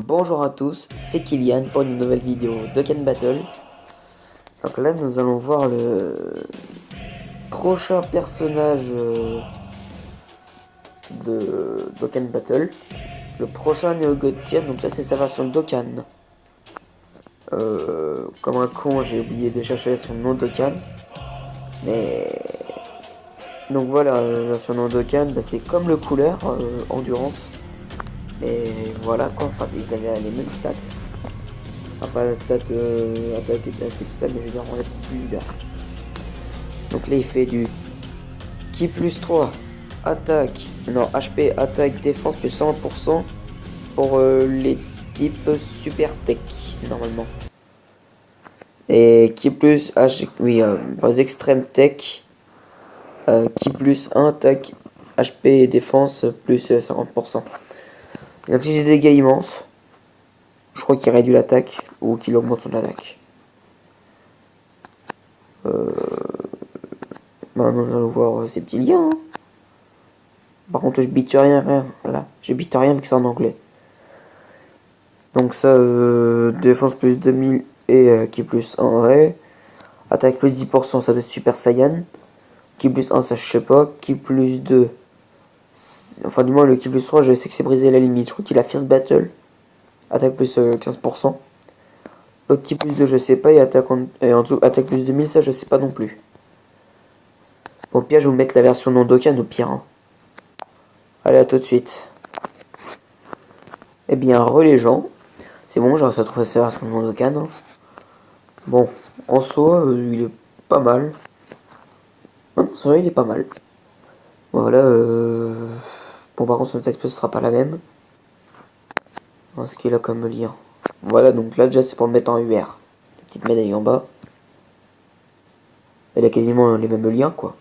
Bonjour à tous, c'est Kylian pour une nouvelle vidéo Dokkan Battle. Donc là nous allons voir le prochain personnage de Dokkan Battle. Le prochain Neo God Tier, donc là c'est sa version Dokkan. Comme un con j'ai oublié de chercher son nom Dokkan. Mais... Donc voilà, la version nom Dokkan, bah, c'est comme le couleur, Endurance. Et voilà quoi, enfin ils avaient les mêmes stats. Après la stat attaque et tout ça, mais je veux dire en aptitude. Donc là il fait du Ki plus 3 attaque, non HP, attaque, défense plus 100% pour les types super tech normalement. Et Ki plus H, oui, pour les extrêmes tech, Ki plus 1 attaque, HP et défense plus 50%. Il inflige des dégâts immenses. Je crois qu'il réduit l'attaque ou qu'il augmente son attaque. Maintenant nous allons voir ces petits liens. Hein. Par contre je bite rien. Voilà, je bite rien vu que c'est en anglais. Donc ça, défense plus 2000 et Ki plus 1, ouais. Attaque plus 10%, ça doit être Super Saiyan. Ki plus 1, ça je sais pas. Ki plus 2, enfin du moins le Ki plus 3, je sais que c'est brisé la limite. Je crois qu'il a Fierce Battle. Attaque plus 15%. L'autre Ki plus 2, je sais pas. Et attaque en dessous, attaque plus 2000, ça je sais pas non plus. Au pire, je vais vous mettre la version non Dokkan au pire. Hein. Allez, à tout de suite. Eh bien, les gens. C'est bon, j'ai réussi à trouver ça version non Dokkan. Hein. Bon, en soi, il est pas mal. Non, c'est vrai, il est pas mal. Voilà, bon, par contre, son attaque ce sera pas la même. Ce qu'il a comme lien. Voilà, donc là, déjà, c'est pour le mettre en UR. La petite médaille en bas. Elle a quasiment les mêmes liens, quoi.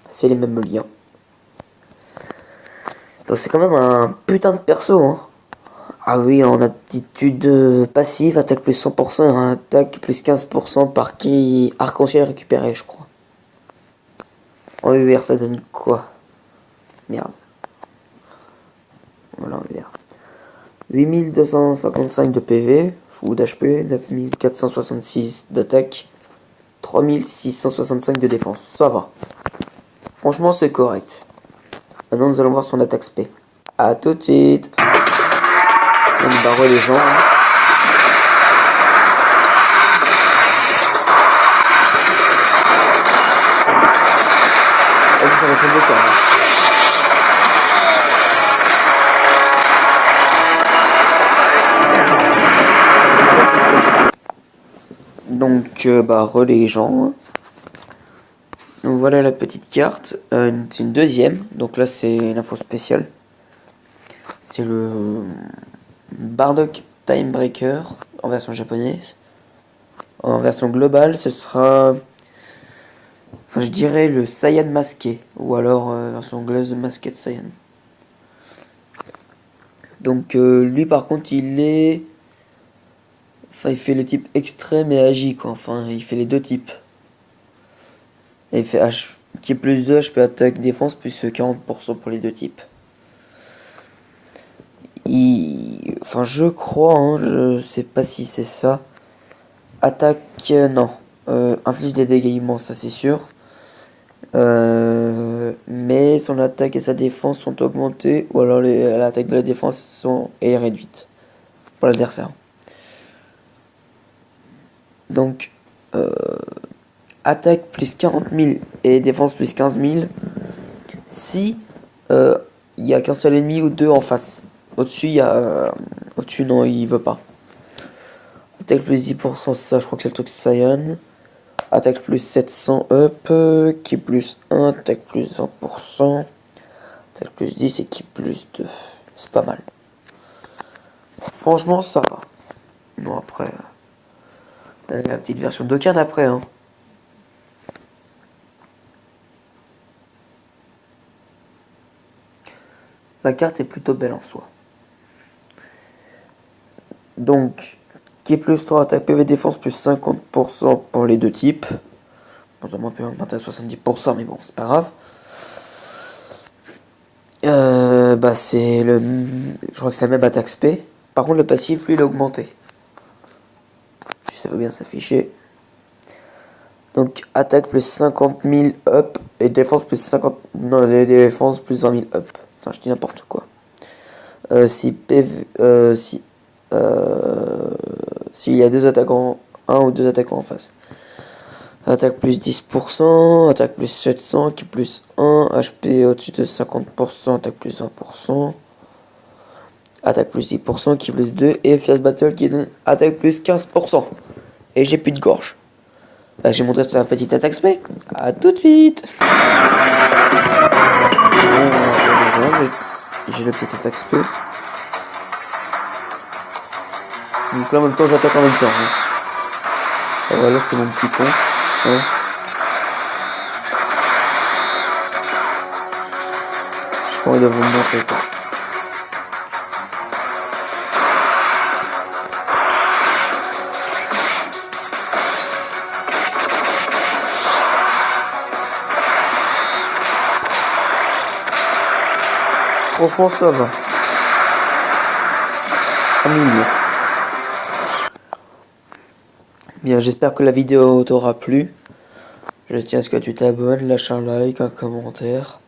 C'est les mêmes liens. Donc, c'est quand même un putain de perso, hein. Ah oui, en attitude passive, attaque plus 100% et attaque plus 15% par qui arc-en-ciel récupéré, je crois. En UR, ça donne quoi? Merde. Voilà, en UR. 8255 de PV, ou d'HP, 9466 d'attaque, 3665 de défense. Ça va. Franchement, c'est correct. Maintenant, nous allons voir son attaque SP. A tout de suite. On barre les gens. Hein. Vas-y, ça va faire 2 temps. Hein. Donc, les gens. Donc voilà la petite carte. C'est une deuxième. Donc là, c'est l'info spéciale. C'est le Bardock Timebreaker en version japonaise. En version globale, ce sera... Enfin, je dirais le Saiyan masqué. Ou alors, version anglaise, Masked Saiyan. Donc, lui, par contre, il est... Enfin, il fait le type extrême et agi, quoi. Enfin, il fait les deux types. Et il fait H... qui est plus 2 HP attaque défense, plus 40% pour les deux types. Enfin, je crois, hein, je sais pas si c'est ça. Attaque, non. Inflige des dégâts immenses, ça c'est sûr. Mais son attaque et sa défense sont augmentées, ou alors l'attaque de la défense est réduite pour l'adversaire. Donc, attaque plus 40 000 et défense plus 15 000 si il n'y a qu'un seul ennemi ou deux en face. Au-dessus, il y a... au-dessus, non, il veut pas. Attaque plus 10%, ça, je crois que c'est le truc Saiyan. Attaque plus 700 up, Ki plus 1, attaque plus 20%, attaque plus 10 et Ki plus 2. C'est pas mal. Franchement, ça va. Non, après... la petite version Dokkan après, hein. La carte est plutôt belle en soi. Donc, Ki plus 3, attaque PV défense plus 50% pour les deux types. Bon, ça peut augmenter à 70%, mais bon, c'est pas grave. Bah c'est le... Je crois que c'est la même attaque spé. Par contre le passif lui il a augmenté. Si ça veut bien s'afficher. Donc attaque plus 50 000 up et défense plus 50... Non, défense plus 20 000 up. Putain, je dis n'importe quoi. Si PV... s'il y a deux attaquants... Un ou deux attaquants en face. Attaque plus 10%, attaque plus 700, qui plus 1, HP au-dessus de 50%, attaque plus 20%, attaque plus 10%, qui plus 2, et Fierce Battle qui donne attaque plus 15%. Et j'ai plus de gorge. Bah, j'ai montré sur la petite attaque spé. A tout de suite. J'ai la petite attaque spé. Donc là en même temps j'attaque en même temps. Hein. Et voilà, c'est mon petit compte. Hein. J'ai pas envie de vous le montrer quoi. Franchement ça va. Un milieu. Bien, j'espère que la vidéo t'aura plu. Je tiens à ce que tu t'abonnes, lâche un like, un commentaire.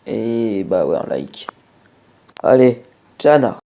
Et bah ouais, un like. Allez, Tchana.